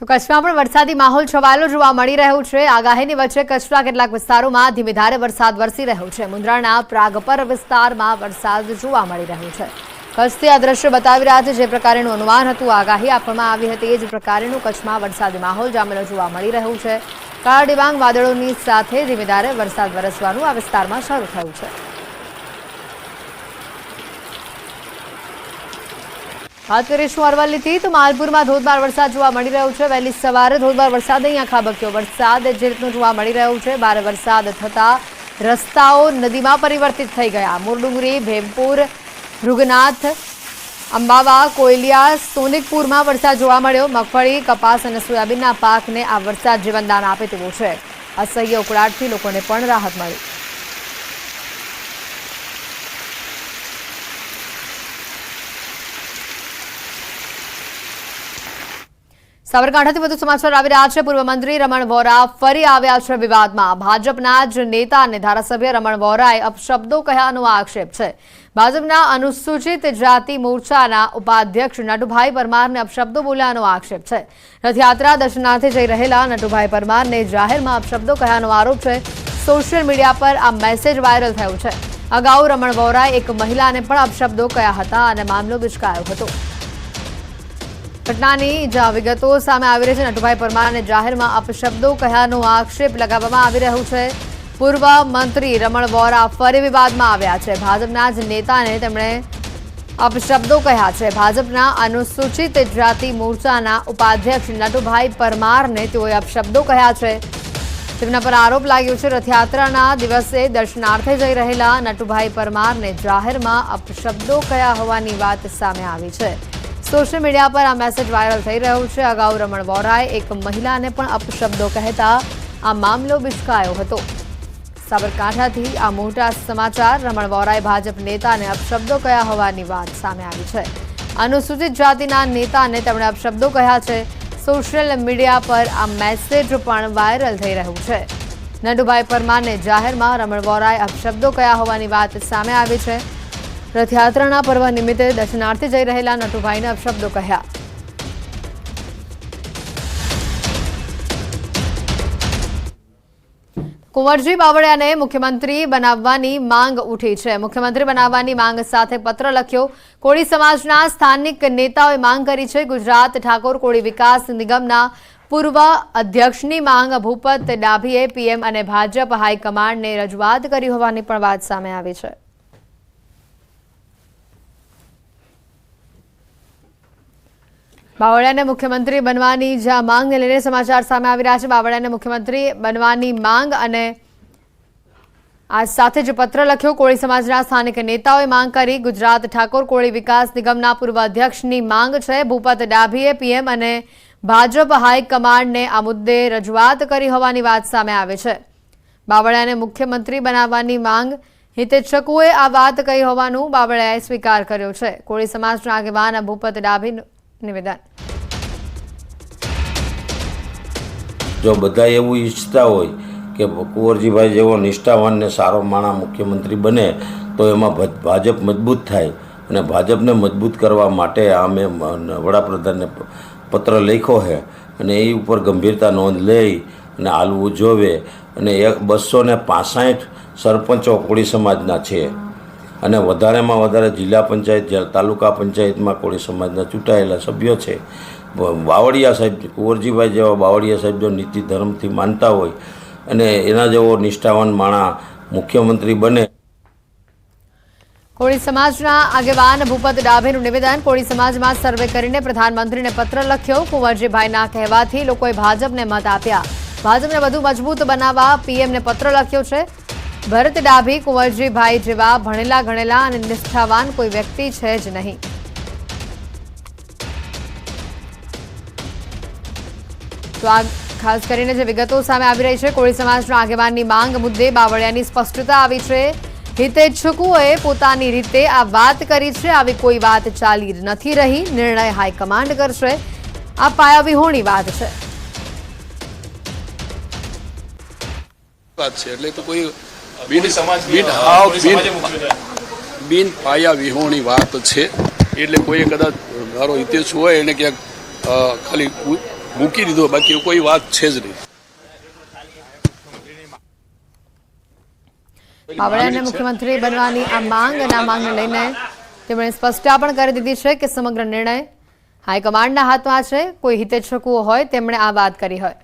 તો કચ્છમાં પણ વરસાદી માહોલ છવાયેલો જોવા મળી રહ્યો છે। આગાહીની વચ્ચે કચ્છના કેટલાક વિસ્તારોમાં ધીમે ધારે વરસાદ વરસી રહ્યો છે। મુંદ્રાના પ્રાગપર વિસ્તારમાં વરસાદ જોવા મળી રહ્યો છે। કચ્છથી આ દ્રશ્ય બતાવી રહ્યા છે। જે પ્રકારેનું અનુમાન હતું, આગાહી આપવામાં આવી હતી, એ જ પ્રકારેનું કચ્છમાં વરસાદી માહોલ જામેલો જોવા મળી રહ્યું છે। કાળા ડિબાંગ વાદળોની સાથે ધીમે ધારે વરસાદ વરસવાનું આ વિસ્તારમાં શરૂ થયું છે। बात करीशुं अरवल्लीथी तो मालपुरमां धोधमार वरसाद जोवा मळी रह्यो छे। वहेली सवारे धोधमार वरसाद अहींया खाबक्यो। वरसाद जे रीतनो जोवा मळी रह्यो छे, भारे वरसाद थता रस्ताओ नदीमां परिवर्तित थई गया। मोरडुंगरी, भेमपुर, भृगनाथ, अंबावा, कोयलिया, सोनिकपुरमां वरसाद जोवा मळ्यो। मगफળી, कपास अने सोयाबीनना पाकने आ वरसाद जीवनदान आपे तेवो छे। असह्य उकळाटथी लोकोने पण राहत मळी। साबरकांठाथी વધુ સમાચાર આવી રહ્યા છે। પૂર્વ મંત્રી રમણ વોરા ફરી આવ્યા છે વિવાદમાં। ભાજપના જ નેતા અને ધારાસભ્ય રમણ વોરાએ અપશબ્દો કહ્યાનો આક્ષેપ છે। ભાજપના અનુસૂચિત જાતિ મોરચાના ઉપાધ્યક્ષ નટુભાઈ પરમારને અપશબ્દો બોલ્યાનો આક્ષેપ છે। રથયાત્રા દર્શનાર્થે જઈ રહેલા નટુભાઈ પરમારને જાહેરમાં અપશબ્દો કહ્યાનો આરોપ છે। સોશિયલ મીડિયા પર આ મેસેજ વાયરલ થયો છે। અગાઉ રમણ વોરાએ એક મહિલાને પણ અપશબ્દો કહ્યા હતા અને મામલો વિચકાયો હતો। ઘટનાની જ્યાં વિગતો સામે આવી રહી છે, નટુભાઈ પરમારને જાહેરમાં અપશબ્દો કહ્યાનો આક્ષેપ લગાવવામાં આવી રહ્યો છે। પૂર્વ મંત્રી રમણ વોરા ફરી વિવાદમાં આવ્યા છે। ભાજપના જ નેતાને તેમણે અપશબ્દો કહ્યા છે। ભાજપના અનુસૂચિત જાતિ મોરચાના ઉપાધ્યક્ષ નટુભાઈ પરમારને તેઓએ અપશબ્દો કહ્યા છે। તેમના પર આરોપ લાગ્યો છે। રથયાત્રાના દિવસે દર્શનાર્થે જઈ રહેલા નટુભાઈ પરમારને જાહેરમાં અપશબ્દો કહ્યા હોવાની વાત સામે આવી છે। सोशल मीडिया पर आ मैसेज वायरल थई रह्यो छे। अगाऊ रमण वोराए एक महिलाने पण अपशब्दो कहेता आ मामलो विचकायो हतो। साबरकांठाथी आ मोटा समाचार। रमण वोराए भाजप नेताने अपशब्दो कह्या होवानी वात सामे आवी छे। अनुसूचित जातिना नेताने તેમણે अपशब्दो कह्या छे। सोशल मीडिया पर आ मैसेज पण वायरल थई रह्यो छे। नटुभाई परमारने जाहेरमां रमण वोराए अपशब्दो कह्या होवानी वात सामे आवी छे। रथयात्राना पर्व निमित्ते दर्शनार्थे जई रहेला नटुभाईने अपशब्दो कह्या। कुंवरजी बावळियाने मुख्यमंत्री बनाववानी मांग उठी छे। मुख्यमंत्री बनाववानी मांग साथे पत्र लख्यो। कोળી समाजना स्थानिक नेताओए मांग करी छे। गुजरात ठाकोर कोળી विकास निगमना पूर्व अध्यक्षनी मांग भूपत डाभीए पीएम अने भाजप हाईकमांडने रजूआत करी होवानी पण वात सामे आवी छे। बावळियाने मुख्यमंत्री बनवानी ज्या मांगने लईने समाचार सामे आवी रह्या छे। बावळियाने मुख्यमंत्री बनवानी मांग अने आज साथे ज पत्र लख्यो। कोળી समाजना स्थानिक नेताओए मांग करी। गुजरात ठाकोर कोળી विकास निगमना पूर्व अध्यक्षनी मांग छे। भूपत डाभीए पीएम अने भाजप हाईकमांडने आ मुद्दे रजूआत करी होवानी वात सामे आवे छे। बावळियाने मुख्यमंत्री बनाववानी मांग हितेच्छकोए आ वात कही होवानुं बावळियाए स्वीकार कर्यो छे। कोળી समाजना आगेवान भूपत डाभी निवेदन। जो बधा एवं ઈચ્છતા હોય કે કુંવરજીભાઈ જેવો નિષ્ઠાવાન ને સારો માણસ મુખ્યમંત્રી બને તો એમાં ભાજપ મજબૂત થાય અને ભાજપને મજબૂત કરવા માટે અમે વડાપ્રધાનને પત્ર લખ્યો છે અને એ ઉપર ગંભીરતા નોંધ લઈ અને હાલવું જોવે। અને 265 સરપંચો કોળી સમાજના છે અને વધારેમાં વધારે જિલ્લા પંચાયત તાલુકા પંચાયતમાં કોળી સમાજના ચૂંટાયેલા સભ્યો છે। બાવળિયા સાહેબ, કુંવરજીભાઈ જેવા બાવળિયા સાહેબ જો નીતિ ધર્મથી માનતા હોય અને એના જેવો નિષ્ઠાવાન માણસ મુખ્યમંત્રી બને। कोળી समाजना आगेवान भूपत डाभीनुं निवेदन। कोળી समाजमां सर्वे करीने प्रधानमंत्रीने पत्र लख्यो। कुंवरजीभाईना कहेवाथी लोकोए भाजपने मत आप्या। भाजपने વધુ મજબૂત બનાવવા પીએમને પત્ર લખ્યો છે। भरत डाभी कुंवरजीभाई जेवा भणेला गणेला अने निष्ठावान कोई व्यक्ति छे ज नहीं। तो आ खास करीने जे विगतो सामे आवी रही छे। कोળી समाजना आगेवाननी मांग मुद्दे बावळियानी स्पष्टता आवी छे। हितेच्छकोए पोतानी रीते आ वात करी छे। आवी कोई वात चाली नथी रही। निर्णय हाईकमांड करशे। आ पायाविहोणी वात छे। એટલે તો કોઈ બિન પાયા વિહોણી વાત છે। એટલે કોઈ કદાચ મારો હિતેશ હોય એને ક્યાંક ખાલી મૂકી દીધો, બાકી એવું કોઈ વાત છે જ નહીં. બાવળિયાને મુખ્યમંત્રી બનવાની આ માંગ અને આ માંગને લઈને તેમણે સ્પષ્ટતા પણ કરી દીધી છે કે સમગ્ર નિર્ણય હાઈકમાન્ડના હાથમાં છે. કોઈ હિતેચ્છકો હોય તેમણે આ વાત કરી હોય.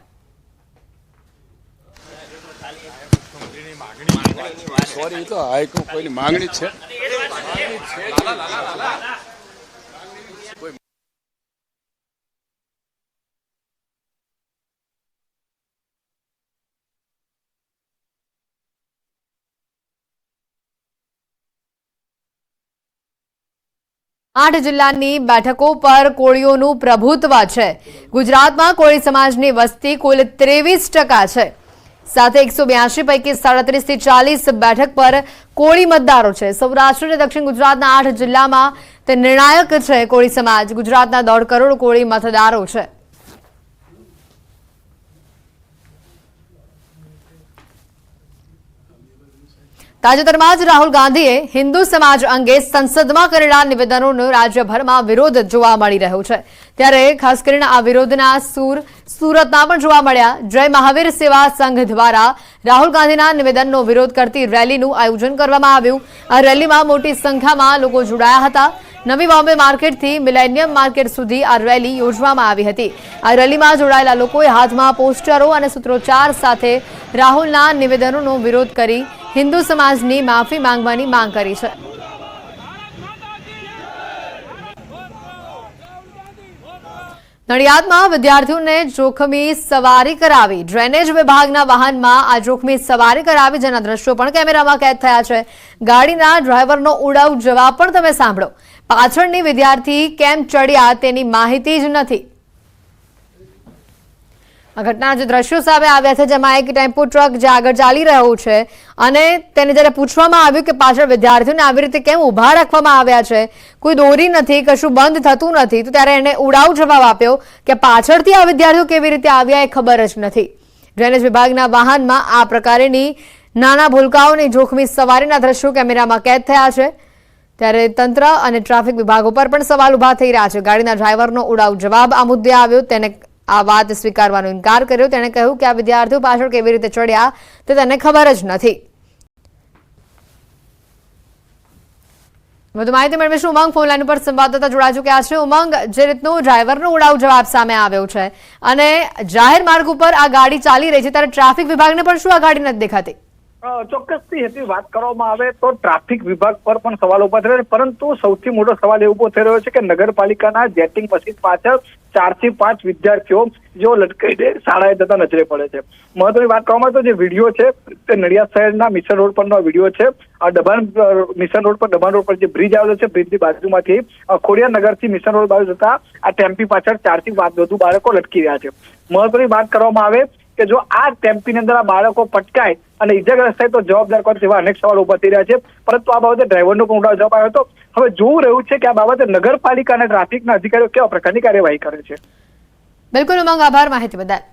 સોરી, તો હાઈકો કોઈની માંગણી છે. આઠ જિલ્લાની બેઠકો પર કોળીઓનું પ્રભુત્વ છે. ગુજરાતમાં કોળી સમાજની વસ્તી કુલ 23% છે. સાથે 182 પૈકી 37 થી 40 બેઠક પર કોળી મતદારો છે. સૌરાષ્ટ્ર અને દક્ષિણ ગુજરાતના 8 જિલ્લામાં તે નિર્ણાયક છે. કોળી સમાજ ગુજરાતના 1.5 કરોડ કોળી મતદારો છે. તાજેતરમાં જ રાહુલ ગાંધીએ હિન્દુ સમાજ અંગે સંસદમાં કરેલા નિવેદનોનો રાજ્યભરમાં વિરોધ જોવા મળી રહ્યો છે. ત્યારે ખાસ કરીને આ વિરોધના સૂર સુરતમાં પણ જોવા મળ્યા. જય મહાવીર સેવા સંઘ દ્વારા રાહુલ ગાંધીના નિવેદનનો વિરોધ કરતી રેલીનું આયોજન કરવામાં આવ્યું. આ રેલીમાં મોટી સંખ્યામાં લોકો જોડાયા હતા. નવી બોમ્બે માર્કેટથી મિલેનિયમ માર્કેટ સુધી આ રેલી યોજવામાં આવી હતી. આ રેલીમાં જોડાયેલા લોકોએ હાથમાં પોસ્ટરો અને સૂત્રોચ્ચાર સાથે રાહુલના નિવેદનોનો વિરોધ કરી હિન્દુ સમાજની માફી માંગવાની માંગ કરી છે. નડિયાદમાં વિદ્યાર્થીઓને જોખમી સવારી કરાવી. ડ્રેનેજ વિભાગના વાહનમાં આ જોખમી સવારી કરાવી, જેના દ્રશ્યો પણ કેમેરામાં કેદ થયા છે. ગાડીના ડ્રાઈવરનો ઉડાવ જવાબ પણ તમે સાંભળો. પાછળની વિદ્યાર્થી કેમ ચડ્યા તેની માહિતી જ નથી. આ ઘટના જે દ્રશ્યો સામે આવ્યા છે, જેમાં એક ટેમ્પો ટ્રક જે આગળ ચાલી રહ્યો છે અને તેને જ્યારે પૂછવામાં આવ્યું કે પાછળ વિદ્યાર્થીઓને આવી રીતે કેમ ઊભા રાખવામાં આવ્યા છે, કોઈ દોરી નથી, કશું બંધ થતું નથી, તો ત્યારે એને ઉડાવ જવાબ આપ્યો કે પાછળથી આ વિદ્યાર્થીઓ કેવી રીતે આવ્યા એ ખબર જ નથી. ડ્રેનેજ વિભાગના વાહનમાં આ પ્રકારની નાના ભૂલકાઓની જોખમી સવારીના દ્રશ્યો કેમેરામાં કેદ થયા છે. ત્યારે તંત્ર અને ટ્રાફિક વિભાગો પર પણ સવાલ ઉભા થઈ રહ્યા છે. ગાડીના ડ્રાઈવરનો ઉડાવ જવાબ આ મુદ્દે આવ્યો. તેને આ વાત સ્વીકારવાનો ઇનકાર કર્યો. તેણે કહ્યું કે આ વિદ્યાર્થીઓ પાછળ કેવી રીતે ચડ્યા તે તેને ખબર જ નથી. વધુ માહિતી મેળવીશું. ઉમંગ ફોન લાઈન પર સંવાદદાતા જોડાઈ ચૂક્યા છે. ઉમંગ, જે રીતનું ડ્રાઈવરનો ઉડાવ જવાબ સામે આવ્યો છે અને જાહેર માર્ગ ઉપર આ ગાડી ચાલી રહી છે, ત્યારે ટ્રાફિક વિભાગને પણ શું આ ગાડી નથી દેખાતી? ચોક્કસથી હેતુ વાત કરવામાં આવે તો ટ્રાફિક વિભાગ પર પણ સવાલ ઉભા થઈ રહ્યો છે, પરંતુ સૌથી મોટો સવાલ એ ઉભો થઈ રહ્યો છે કે નગરપાલિકાના જેટિંગ મશીન પાછળ 4 થી 5 વિદ્યાર્થીઓ જેઓ લટકાઈને શાળાએ જતા નજરે પડે છે. મહત્વની વાત કરવામાં તો જે વિડીયો છે તે નડિયાદ શહેરના મિશન રોડ પરનો વિડીયો છે. આ દબાણ મિશન રોડ પર જે બ્રિજ આવેલો છે, બ્રિજની બાજુમાંથી ખોડિયાર નગરથી મિશન રોડ બાજુ જતા આ ટેમ્પી પાછળ 4 થી 5 વધુ બાળકો લટકી રહ્યા છે. મહત્વની વાત કરવામાં આવે કે જો આ ટેમ્પીની અંદર આ બાળકો પટકાય અને ઇજાગ્રસ્ત થાય તો જવાબદાર કોણ, તેવા અનેક સવાલો ઉભા થઈ રહ્યા છે. પરંતુ આ બાબતે ડ્રાઈવરનો પણ ઉડાવ જવાબ આવ્યો હતો. હવે જોવું રહ્યું છે કે આ બાબતે નગરપાલિકા અને ટ્રાફિકના અધિકારીઓ કેવા પ્રકારની કાર્યવાહી કરે છે. બિલકુલ ઉમંગ, આભાર માહિતી બદલ.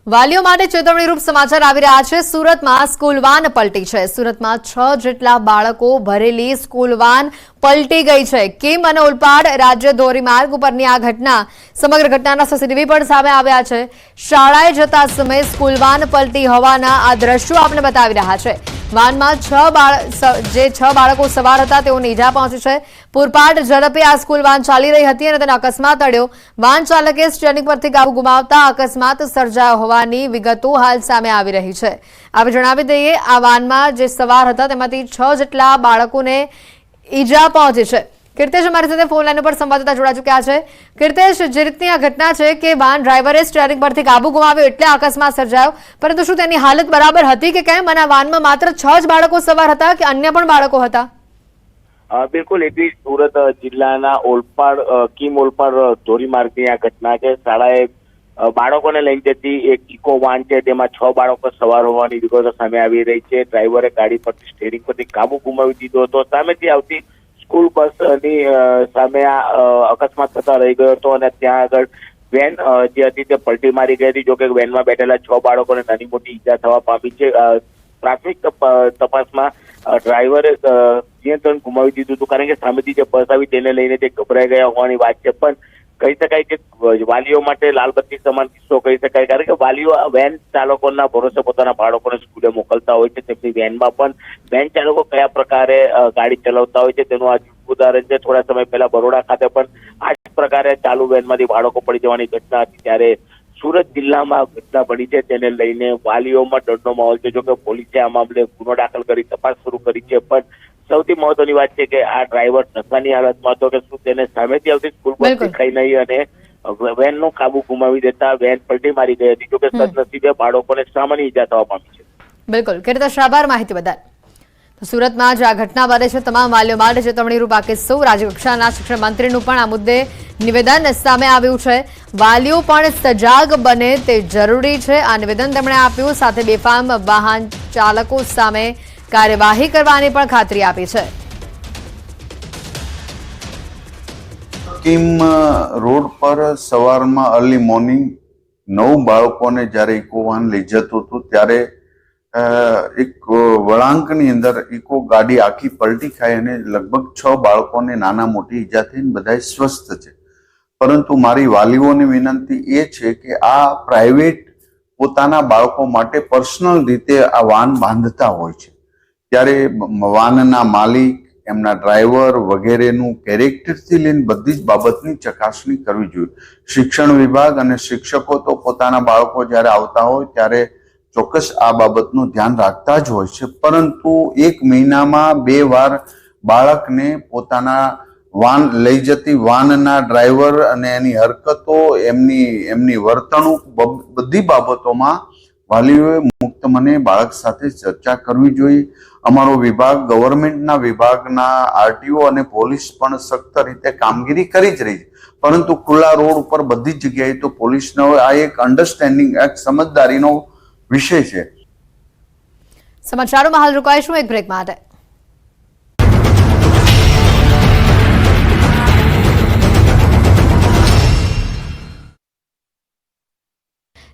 વાલીઓ માટે ચેતવણીરૂપ સમાચાર આવી રહ્યા છે. સુરતમાં સ્કૂલ વાન પલટી છે. સુરતમાં 6 જેટલા બાળકો ભરેલી સ્કૂલ વાન પલટી ગઈ છે. કિમ અને ઓલપાડ રાજ્ય ધોરીમાર્ગ ઉપરની આ ઘટના, સમગ્ર ઘટનાના સીસીટીવી પણ સામે આવ્યા છે. શાળાએ જતા સમયે સ્કૂલ વાન પલટી હોવાના આ દ્રશ્યો આપણે બતાવી રહ્યા છે. વાનમાં 6 બાળકો સવાર હતા, તેઓને ઈજા પહોંચી છે. પૂરપાટ ઝડપે આ સ્કૂલ વાન ચાલી રહી હતી અને તેને અકસ્માત અડ્યો. વાન ચાલકે સ્ટીયરિંગ પરથી કાબુ ગુમાવતા અકસ્માત સર્જાયો હોવાની વિગતો હાલ સામે આવી રહી છે. આપણે જણાવી દઈએ, આ વાનમાં જે સવાર હતા તેમાંથી 6 જેટલા બાળકોને ઈજા પહોંચી છે. કીર્તેશ અમારી સાથે ફોન લાઈન પર સંવાદદાતા જોડાઈ ચૂક્યા છે. કીર્તેશ, જે રીતની આ ઘટના છે કે વાન ડ્રાઈવરે સ્ટીયરિંગ પરથી કાબુ ગુમાવ્યો એટલે અકસ્માત સર્જાયો, પરંતુ શું તેની હાલત બરાબર હતી કે કેમ? અને આ વાનમાં માત્ર 6 જ બાળકો સવાર હતા કે અન્ય પણ બાળકો હતા? બિલકુલ, એટલી સુરત જિલ્લાના કિમ ઓલપાડ ધોરીમાર્ગની આ ઘટના છે. શાળાએ બાળકોને લઈને જતી એક ઇકો વાન છે, તેમાં 6 બાળકો સવાર હોવાની વિગતો સામે આવી રહી છે. ડ્રાઈવરે ગાડી પરથી સ્ટીયરિંગ પરથી કાબુ ગુમાવી દીધો હતો. સામેથી આવતી સ્કૂલ બસની સામે આ અકસ્માત થતા રહી ગયો હતો અને ત્યાં આગળ વેન જે હતી તે પલટી મારી ગઈ હતી. જોકે વેનમાં બેઠેલા 6 બાળકોને નાની મોટી ઈજા થવા પામી છે. પ્રાથમિક તપાસમાં ડ્રાઈવરે નિયંત્રણ ગુમાવી દીધું હતું, કારણ કે સામેથી જે બસ આવી તેને લઈને તે ગભરાઈ ગયા હોવાની વાત છે. પણ કહી શકાય કે વાલીઓ માટે લાલબત્તી સમાન કિસ્સો કહી શકાય, કારણ કે વાલીઓ વેન ચાલકોના ભરોસે પોતાના બાળકોને સ્કૂલે મોકલતા હોય છે. તેમની વેનમાં પણ વેન ચાલકો કયા પ્રકારે ગાડી ચલાવતા હોય છે તેનું આ ઉદાહરણ છે. થોડા સમય પહેલા બરોડા ખાતે પણ આ જ પ્રકારે ચાલુ વેનમાંથી બાળકો પડી જવાની ઘટના હતી. ત્યારે સુરત જિલ્લામાં ઘટના બની છે, તેને લઈને વાલીઓમાં ડરનો માહોલ છે. જો કે પોલીસે આ મામલે ગુનો દાખલ કરી તપાસ શરૂ કરી છે. પણ સૌથી મહત્વની વાત છે કે આ ડ્રાઈવર નશાની હાલતમાં હતો કે શું તેને સામેથી આવતી સ્કૂલ બસ દેખાઈ નહીં અને વેનનો કાબુ ગુમાવી દેતા વેન પલટી મારી ગઈ હતી. જો કે સદનસીબે બાળકોને સામાન્ય ઈજા થવા પામી છે. બિલકુલ, કીર્તિદાસ આભાર માહિતી બદલ. તો સુરતમાં જે આ ઘટના બને છે તમામ વાલીઓ માટે ચેતવણીરૂપ આ કિસ્સો. રાજ્યકક્ષાના શિક્ષણ મંત્રીનું પણ આ મુદ્દે નિવેદન સામે આવ્યું છે. વાલીઓ પણ સજાગ બને તે જરૂરી છે, આ નિવેદન તેમણે આપ્યું. સાથે બેફામ વાહન ચાલકો સામે કાર્યવાહી કરવાની પણ ખાતરી આપી છે. કિમ રોડ પર સવારમાં અર્લી મોર્નિંગ 9 બાળકોને જ્યારે ઇકો વાહન લઈ જતું હતું ત્યારે એક વળાંકની અંદર ઇકો ગાડી આખી પલટી ખાઈ અને લગભગ 6 બાળકોને નાના મોટી ઈજા થઈને બધા સ્વસ્થ છે. પરંતુ મારી વાલીઓની વિનંતી એ છે કે આ પ્રાઇવેટ પોતાના બાળકો માટે પર્સનલ રીતે આ વાહન બાંધતા હોય છે, ત્યારે વાહનના માલિક, એમના ડ્રાઈવર વગેરેનું કેરેક્ટરથી લઈને બધી જ બાબતની ચકાસણી કરવી જોઈએ. શિક્ષણ વિભાગ અને શિક્ષકો તો પોતાના બાળકો જ્યારે આવતા હોય ત્યારે ચોક્કસ આ બાબતનું ધ્યાન રાખતા જ હોય છે, પરંતુ 1 મહિનામાં 2 વાર બાળકને પોતાના વાહન લઈ જતી વાહનના ડ્રાઈવર અને એની હરકતો, એમની વર્તણૂક, બધી બાબતોમાં વાલીઓએ મુક્ત મને બાળક સાથે ચર્ચા કરવી જોઈએ. અમારો વિભાગ, ગવર્મેન્ટના વિભાગના આરટીઓ અને પોલીસ પણ સખ્ત રીતે કામગીરી કરી જ રહી છે, પરંતુ ખુલ્લા રોડ ઉપર બધી જ જગ્યાએ તો પોલીસનો આ એક અન્ડરસ્ટેન્ડિંગ, એક સમજદારીનો વિષય છે. સમાચારોમાં હાલ રોકાઈશું એક બ્રેક માટે.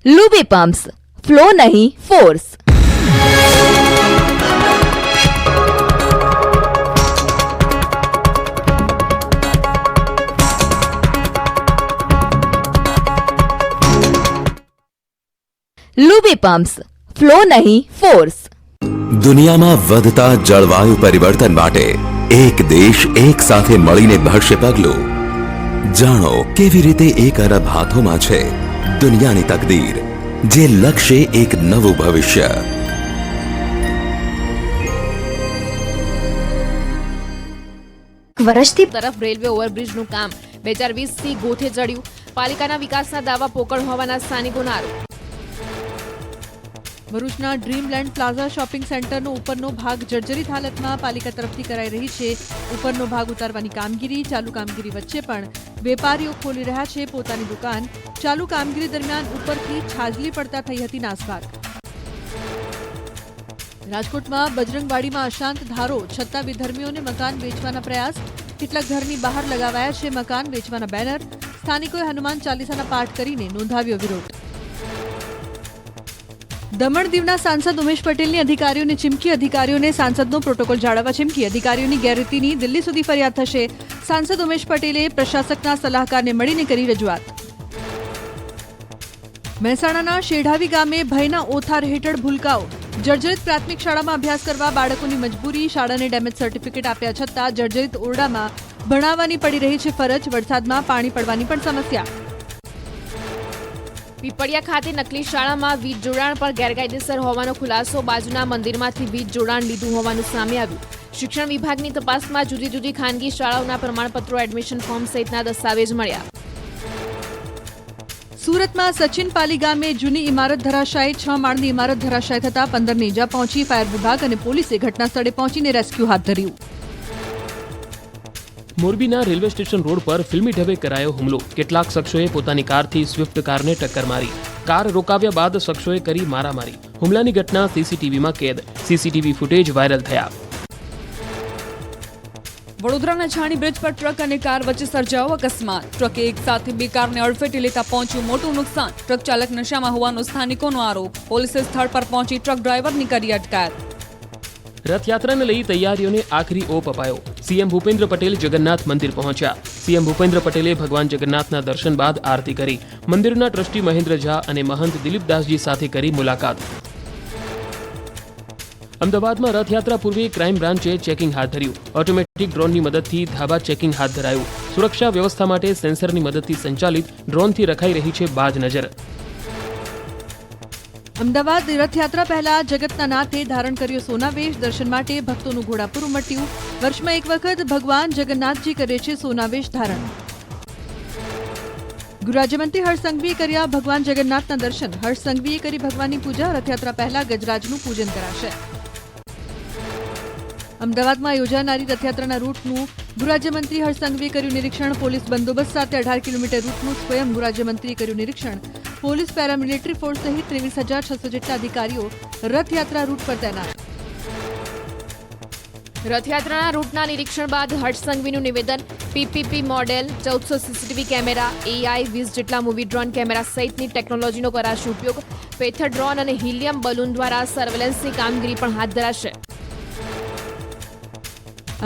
लूबी पम्प्स, फ्लो नहीं फोर्स. लूबी पम्प्स, फ्लो नहीं फोर्स. દુનિયામાં વધતા જળવાયુ પરિવર્તન માટે એક દેશ એક સાથે મળીને ભરશે પગલું. જાણો કેવી રીતે 1 અરબ હાથોમાં છે દુનિયાની તકદીર, જે લક્ષ્ય એક નવું ભવિષ્ય. વર્ષથી તરફ રેલવે ઓવરબ્રિજનું કામ 2020થી ગોઠે ચડ્યું. પાલિકાના વિકાસના દાવા પોકળ હોવાના સ્થાનિકોના આરોપ. ભરૂચના ડ્રીમલેન્ડ પ્લાઝા શોપિંગ સેન્ટરનો ઉપરનો ભાગ જર્જરિત હાલતમાં પાલિકા તરફથી કરાઈ રહી છે. ઉપરનો ભાગ ઉતારવાની કામગીરી. ચાલુ કામગીરી વચ્ચે પણ વેપારીઓ ખોલી રહ્યા છે પોતાની દુકાન. ચાલુ કામગીરી દરમિયાન ઉપરથી છાજલી પડતા થઈ હતી નાસભાગ. રાજકોટમાં બજરંગવાડીમાં અશાંત ધારો, છતાં વિધર્મીઓને મકાન વેચવાના પ્રયાસ. કેટલાક ઘરની બહાર લગાવાયા છે મકાન વેચવાના બેનર. સ્થાનિકોએ હનુમાન ચાલીસાના પાઠ કરીને નોંધાવ્યો વિરોધ. દમણ દીવના સાંસદ ઉમેશ પટેલની અધિકારીઓને ચીમકી. અધિકારીઓને સાંસદનો પ્રોટોકોલ જાળવવા ચીમકી. અધિકારીઓની ગેરરીતિની દિલ્હી સુધી ફરિયાદ થશે. સાંસદ ઉમેશ પટેલે પ્રશાસકના સલાહકારને મળીને કરી રજૂઆત. મહેસાણાના શેઢાવી ગામે ભયના ઓથાર હેઠળ ભૂલકાઓ. જર્જરિત પ્રાથમિક શાળામાં અભ્યાસ કરવા બાળકોની મજબૂરી. શાળાને ડેમેજ સર્ટિફિકેટ આપ્યા છતાં જર્જરિત ઓરડામાં ભણાવવાની પડી રહી છે ફરજ. વરસાદમાં પાણી પડવાની પણ સમસ્યા. પીપળિયા ખાતે નકલી શાળામાં વીજ જોડાણ પર ગેરકાયદેસર હોવાનો ખુલાસો. બાજુના મંદિરમાંથી વીજ જોડાણ લીધું હોવાનું સામે આવ્યું. શિક્ષણ વિભાગની તપાસમાં જુદી જુદી ખાનગી શાળાઓના પ્રમાણપત્રો, એડમિશન ફોર્મ સહિતના દસ્તાવેજ મળ્યા. સુરતમાં સચિન પાલી ગામે જૂની ઇમારત ધરાશાયી. 6 માળની ઇમારત ધરાશાયી થતા 15ને ઈજા પહોંચી. ફાયર વિભાગ અને પોલીસે ઘટના સ્થળે પહોંચીને રેસ્ક્યુ હાથ ધર્યું. મોરબીના રેલવે સ્ટેશન રોડ પર ફિલ્મી ઢબે કરાયો હુમલો. કેટલાક શખ્સોએ પોતાની કારથી સ્વિફ્ટ કારને ટક્કર મારી. કાર રોકાવ્યા બાદ શખ્સોએ કરી મારામારી. હુમલાની ઘટના સીસીટીવીમાં કેદ. સીસીટીવી ફૂટેજ વાયરલ થયા. વડોદરાના છાણી બ્રિજ પર ટ્રક અને કાર વચ્ચે સર્જાયો અકસ્માત. ટ્રકે એક સાથે 2 કારને અડફેટે લેતા પહોંચ્યું મોટું નુકસાન. ટ્રક ચાલક નશામાં હોવાનો સ્થાનિકોનો આરોપ. પોલીસે સ્થળ પર પહોંચી ટ્રક ડ્રાઈવરની કરી અટકાયત. રથયાત્રાને લઈ તૈયારીઓને આખરી ઓપ અપાયો. સીએમ ભૂપેન્દ્ર પટેલ જગન્નાથ મંદિર પહોંચ્યા. સીએમ ભૂપેન્દ્ર પટેલે ભગવાન જગન્નાથના દર્શન બાદ આરતી કરી. મંદિરના ટ્રસ્ટી મહેન્દ્ર ઝા અને મહંત દિલીપદાસજી સાથે કરી મુલાકાત. અમદાવાદમાં રથયાત્રા પૂર્વે ક્રાઇમ બ્રાન્ચે ચેકિંગ હાથ ધર્યું. ઓટોમેટિક ડ્રોનની મદદથી ધાબા ચેકિંગ હાથ ધરાયું. સુરક્ષા વ્યવસ્થા માટે સેન્સરની મદદથી સંચાલિત ડ્રોનથી રખાઈ રહી છે બાજ નજર. અમદાવાદ રથયાત્રા પહેલા જગતના નાથે ધારણ કર્યો સોનાવેશ. દર્શન માટે ભક્તોનું ઘોડાપુર ઉમટ્યું. વર્ષમાં એક વખત ભગવાન જગન્નાથજી કરે છે સોનાવેશ ધારણ. ગૃહરાજ્યમંત્રી હર્ષ સંઘવીએ કર્યા ભગવાન જગન્નાથના દર્શન. હર્ષ સંઘવીએ કરી ભગવાનની પૂજા. રથયાત્રા પહેલા ગજરાજનું પૂજન કરાશે. અમદાવાદમાં યોજાનારી રથયાત્રાના રૂટનું ગૃહરાજ્યમંત્રી હર્ષ સંઘવીએ કર્યું નિરીક્ષણ. પોલીસ બંદોબસ્ત સાથે 18 કિલોમીટર રૂટનું સ્વયં ગૃહરાજ્યમંત્રીએ કર્યું નિરીક્ષણ. પોલીસ પેરામિલિટરી ફોર્સ સહિત 23,600 જેટલા અધિકારીઓ રથયાત્રા રૂટ પર તૈનાત. રથયાત્રાના રૂટના નિરીક્ષણ બાદ હર્ષ સંઘવીનું નિવેદન. PPP model, 1400 CCTV camera, AI, 20 જેટલા મૂવી ડ્રોન કેમેરા સહિતની ટેકનોલોજીનો કરાશે ઉપયોગ. પેથર ડ્રોન અને હિલિયમ બલૂન દ્વારા સર્વેલન્સની કામગીરી પણ હાથ ધરાશે.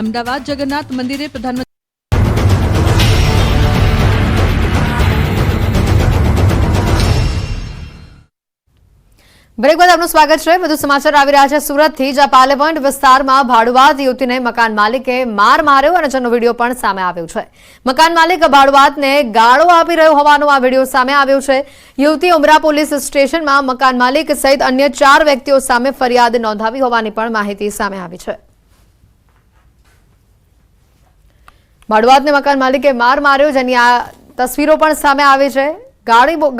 અમદાવાદ જગન્નાથ મંદિરે પ્રધાનમંત્રી બ્રેક બાદ આપનું સ્વાગત છે. વધુ સમાચાર આવી રહ્યા છે સુરતથી, જ્યાં પાલેપોઈન્ટ વિસ્તારમાં ભાડુઆત યુવતીને મકાન માલિકે માર માર્યો અને જેનો વિડીયો પણ સામે આવ્યો છે. મકાન માલિક ભાડુઆતને ગાળો આપી રહ્યો હોવાનો આ વિડીયો સામે આવ્યો છે. યુવતી ઉમરા પોલીસ સ્ટેશનમાં મકાન માલિક સહિત અન્ય 4 વ્યક્તિઓ સામે ફરિયાદ નોંધાવી હોવાની પણ માહિતી સામે આવી છે. ભાડુઆતને મકાન માલિકે માર માર્યો, જેની આ તસવીરો પણ સામે આવી છે.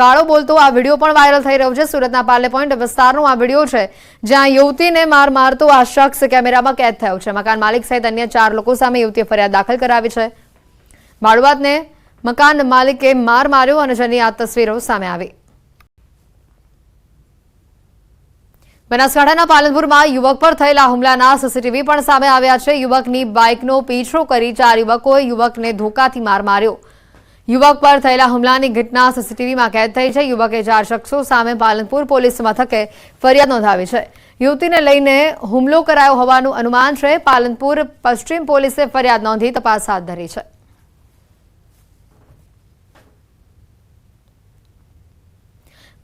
ગાળો બોલતો આ વિડીયો પણ વાયરલ થઈ રહ્યો છે. સુરતના પાર્લે પોઈન્ટ વિસ્તારનો આ વિડીયો છે, જ્યાં યુવતીને માર મારતો આ શખ્સ કેમેરામાં કેદ થયો છે. મકાન માલિક સહિત અન્ય 4 લોકો સામે યુવતીએ ફરિયાદ દાખલ કરાવી છે. ભાડુઆતને મકાન માલિકે માર માર્યો અને જેની આ તસવીરો સામે આવી. બનાસકાંઠાના પાલનપુરમાં યુવક પર થયેલા હુમલાના સીસીટીવી પણ સામે આવ્યા છે. યુવકની બાઇકનો પીછો કરી 4 યુવકોએ યુવકને ધોકાથી માર માર્યો. યુવક પર થયેલા હુમલાની ઘટના સીસીટીવીમાં કેદ થઈ છે. યુવકે 4 શખ્સો સામે પાલનપુર પોલીસ મથકે ફરિયાદ નોંધાવી છે. યુવતીને લઈને હુમલો કરાયો હોવાનું અનુમાન છે. પાલનપુર પશ્ચિમ પોલીસે ફરિયાદ નોંધી તપાસ હાથ ધરી છે.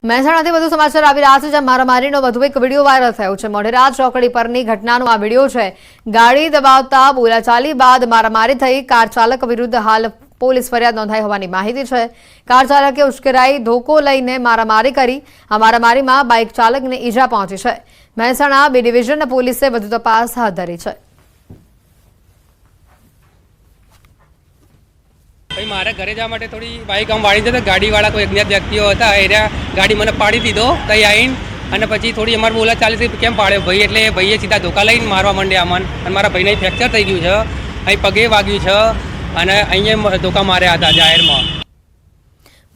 મહેસાણાથી વધુ સમાચાર આવી રહ્યા છે, જ્યાં મારામારીનો વધુ એક વિડીયો વાયરલ થયો છે. મોઢેરા ચોકડી પરની ઘટનાનો આ વિડીયો છે. ગાડી દબાવતા બોલાચાલી બાદ મારામારી થઈ. કાર ચાલક વિરુદ્ધ હાલ પોલીસ ફરિયાદ નોંધાઈ હોવાની માહિતી છે. કાર ચાલકે ઉશ્કેરાઈ ધોકો લઈને મારામારી કરી. આ મારામારીમાં બાઇક ચાલકને ઈજા પહોંચી છે. મહેસાણા B ડિવિઝન પોલીસે વધુ તપાસ હાથ ધરી છે. ભાઈ મારે ઘરે જવા માટે થોડી બાઇક આમ વાળી હતી, ગાડીવાળા કોઈ અજ્ઞાત વ્યક્તિઓ હતા, એ ગાડી મને પાડી દીધો ત્યાં આવીને, અને પછી થોડી અમારે બોલા ચાલી કેમ પાડ્યો ભાઈ, એટલે ભાઈએ સીધા ધોકા લઈને મારવા માંડ્યા અમને, અને મારા ભાઈને ફ્રેક્ચર થઈ ગયું છે, અહીં પગે વાગ્યું છે અને અહીંયા ધોકા માર્યા હતા જાહેરમાં.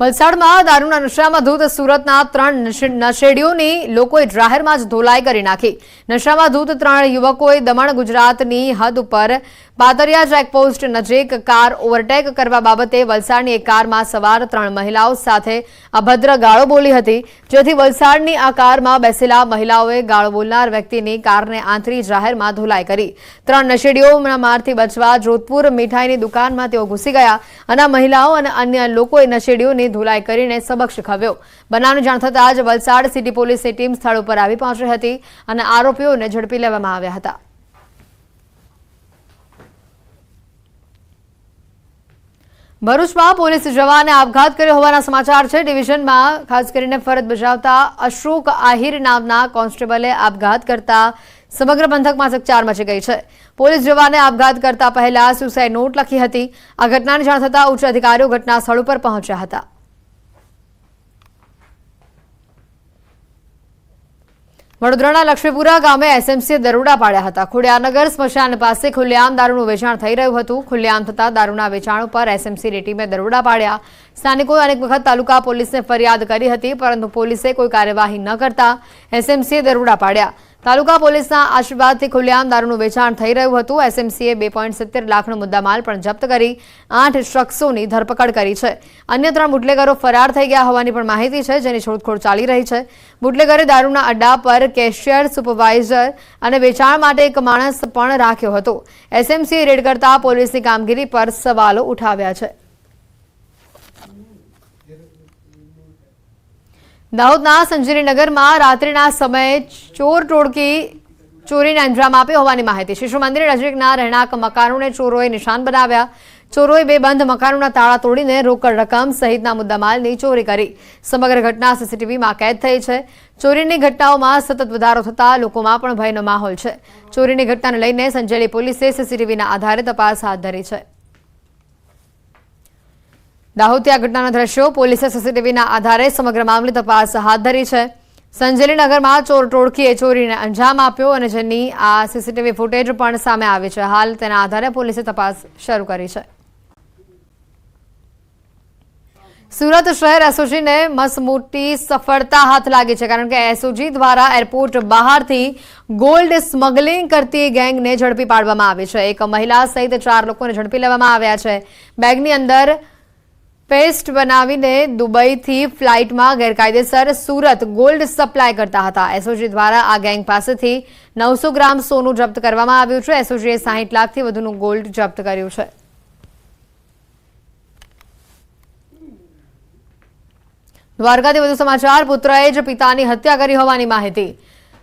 વલસાડમાં દારૂના નશામાં ધૂત સુરતના 3 નશેડીઓની લોકોએ જાહેરમાં જ ધોલાઈ કરી નાખી. નશામાં ધૂત 3 યુવકોએ દમણ ગુજરાતની હદ ઉપર પાતરિયા ચેકપોસ્ટ નજીક કાર ઓવરટેક કરવા બાબતે વલસાડની એક કારમાં સવાર 3 મહિલાઓ સાથે અભદ્ર ગાળો બોલી હતી, જેથી વલસાડની આ કારમાં બેસેલા મહિલાઓએ ગાળો બોલનાર વ્યક્તિની કારને આંતરી જાહેરમાં ધોલાઈ કરી. 3 નશેડીઓના મારથી બચવા જોધપુર મીઠાઈની દુકાનમાં તેઓ ઘૂસી ગયા અને મહિલાઓ અને અન્ય લોકોએ નશેડીઓની ધોલાઈ કરીને સબક શીખવ્યો. બનાવની જાણ થતાં જ વલસાડ સિટી પોલીસની ટીમ સ્થળ ઉપર આવી પહોંચી હતી અને આરોપીઓને ઝડપી લેવામાં આવ્યા હતા. ભરૂચમાં પોલીસ જવાને આપઘાત કર્યો હોવાના સમાચાર છે. ડિવિઝનમાં ખાસ કરીને ફરજ બજાવતા અશોક આહિર નામના કોન્સ્ટેબલે આપઘાત કરતા સમગ્ર પંથકમાં ચકચાર મચી ગઈ છે. પોલીસ જવાને આપઘાત કરતા પહેલા સુસાઇડ નોટ લખી હતી. આ ઘટનાની જાણ થતાં ઉચ્ચ અધિકારીઓ ઘટના સ્થળ ઉપર પહોંચ્યા હતા. વડોદરાના લક્ષ્મીપુરા ગામે એસએમસીએ દરોડા પાડ્યા હતા. ખોડિયારનગર સ્મશાન પાસે ખુલ્લેઆમ દારૂનું વેચાણ થઈ રહ્યું હતું. ખુલ્લેઆમ થતા દારૂના વેચાણ ઉપર એસએમસીની ટીમે દરોડા પાડ્યા. સ્થાનિકોએ અનેક વખત તાલુકા પોલીસને ફરિયાદ કરી હતી, પરંતુ પોલીસે કોઈ કાર્યવાહી ન કરતા એસએમસીએ દરોડા પાડ્યા. તાલુકા પોલીસના આશીર્વાદથી ખુલ્લેઆમ દારૂનું વેચાણ થઈ રહ્યું હતું. એસએમસીએ 2.70 લાખનો મુદ્દામાલ પણ જપ્ત કરી 8 શખ્સોની ધરપકડ કરી છે. અન્ય 3 બુટલેગરો ફરાર થઈ ગયા હોવાની પણ માહિતી છે, જેની શોધખોળ ચાલી રહી છે. બુટલેગરે દારૂના અડ્ડા પર કેશિયર, સુપરવાઇઝર અને વેચાણ માટે એક માણસ પણ રાખ્યો હતો. એસએમસીએ રેડ કરતા પોલીસની કામગીરી પર સવાલો ઉઠાવ્યા છે. દાહોદના સંજેરીનગરમાં રાત્રિના સમયે ચોર ટોળકી ચોરીને અંજામ આપ્યો હોવાની માહિતી. શિશુ મંદિર નજીકના રહેણાંક મકાનોને ચોરોએ નિશાન બનાવ્યા. ચોરોએ 2 બંધ મકાનોના તાળા તોડીને રોકડ રકમ સહિતના મુદ્દામાલની ચોરી કરી. સમગ્ર ઘટના સીસીટીવીમાં કેદ થઈ છે. ચોરીની ઘટનાઓમાં સતત વધારો થતા લોકોમાં પણ ભયનો માહોલ છે. ચોરીની ઘટનાને લઈને સંજેલી પોલીસે સીસીટીવીના આધારે તપાસ હાથ ધરી છે. દાહોદથી આ ઘટનાના દ્રશ્યો. પોલીસે સીસીટીવીના આધારે સમગ્ર મામલે તપાસ હાથ ધરી છે. સંજેલીનગરમાં ચોર ટોળકીએ ચોરીને અંજામ આપ્યો અને જેની આ સીસીટીવી ફૂટેજ પણ સામે આવી છે. હાલ તેના આધારે પોલીસે તપાસ શરૂ કરી છે. સુરત શહેર એસઓજીને મસમોટી સફળતા હાથ લાગી છે, કારણ કે એસઓજી દ્વારા એરપોર્ટ બહારથી ગોલ્ડ સ્મગલિંગ કરતી ગેંગને ઝડપી પાડવામાં આવી છે. એક મહિલા સહિત 4 લોકોને ઝડપી લેવામાં આવ્યા છે. બેગની અંદર પેસ્ટ બનાવીને દુબઈથી ફ્લાઇટમાં ગેરકાયદેસર સુરત ગોલ્ડ સપ્લાય કરતા હતા. એસઓજી દ્વારા આ ગેંગ પાસેથી 900 ગ્રામ સોનું જપ્ત કરવામાં આવ્યું છે. એસઓજીએ 60 લાખથી વધુનું ગોલ્ડ જપ્ત કર્યું છે. દ્વારકાથી વધુ સમાચાર. પુત્રએ જ પિતાની હત્યા કરી હોવાની માહિતી.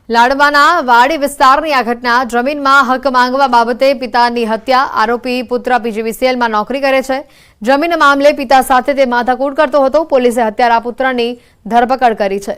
લાડવાના વાડી વિસ્તારની આ ઘટના. જમીનમાં હક માંગવા બાબતે પિતાની હત્યા. આરોપી પુત્ર પીજીવીસીએલમાં નોકરી કરે છે. જમીન મામલે પિતા સાથે તે માથાકૂટ કરતો હતો. પોલીસે હત્યારા પુત્રની ધરપકડ કરી છે.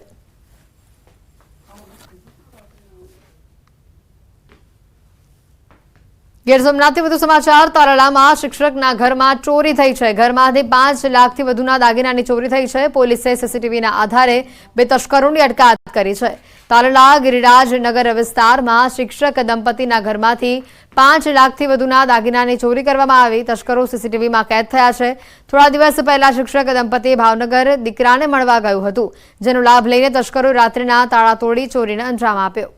ગીર સોમનાથથી વધુ સમાચાર. તાલાલામાં શિક્ષકના ઘરમાં ચોરી થઈ છે. ઘરમાંથી 5 લાખથી વધુના દાગીનાની ચોરી થઈ છે. પોલીસે સીસીટીવીના આધારે 2 તસ્કરોની અટકાયત કરી છે. તાલાલા ગિરિરાજનગર વિસ્તારમાં શિક્ષક દંપતીના ઘરમાંથી 5 લાખથી વધુના દાગીનાની ચોરી કરવામાં આવી. તસ્કરો સીસીટીવીમાં કેદ થયા છે. થોડા દિવસ પહેલા શિક્ષક દંપતીએ ભાવનગર દીકરાને મળવા ગયું હતું, જેનો લાભ લઈને તસ્કરોએ રાત્રિના તાળા તોડી ચોરીને અંજામ આપ્યો.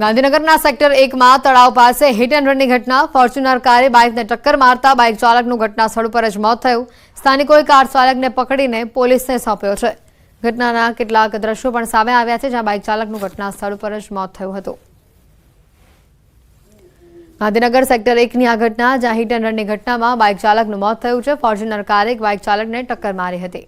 ગાંધીનગરના સેક્ટર 1માં તળાવ પાસે હિટ એન્ડ રનની ઘટના. ફોર્ચ્યુનર કારે બાઇકને ટક્કર મારતા બાઇક ચાલકનું ઘટના સ્થળ પર જ મોત થયું. સ્થાનિકોએ કાર ચાલકને પકડીને પોલીસને સોંપ્યો છે. ઘટનાના કેટલાક દ્રશ્યો પણ સામે આવ્યા છે, જ્યાં બાઇક ચાલકનું ઘટના સ્થળ પર જ મોત થયું હતું. ગાંધીનગર સેક્ટર 1ની આ ઘટના, જ્યાં હિટ એન્ડ રનની ઘટનામાં બાઇક ચાલકનું મોત થયું છે. ફોર્ચ્યુનર કારે એક બાઇક ચાલકને ટક્કર મારી હતી.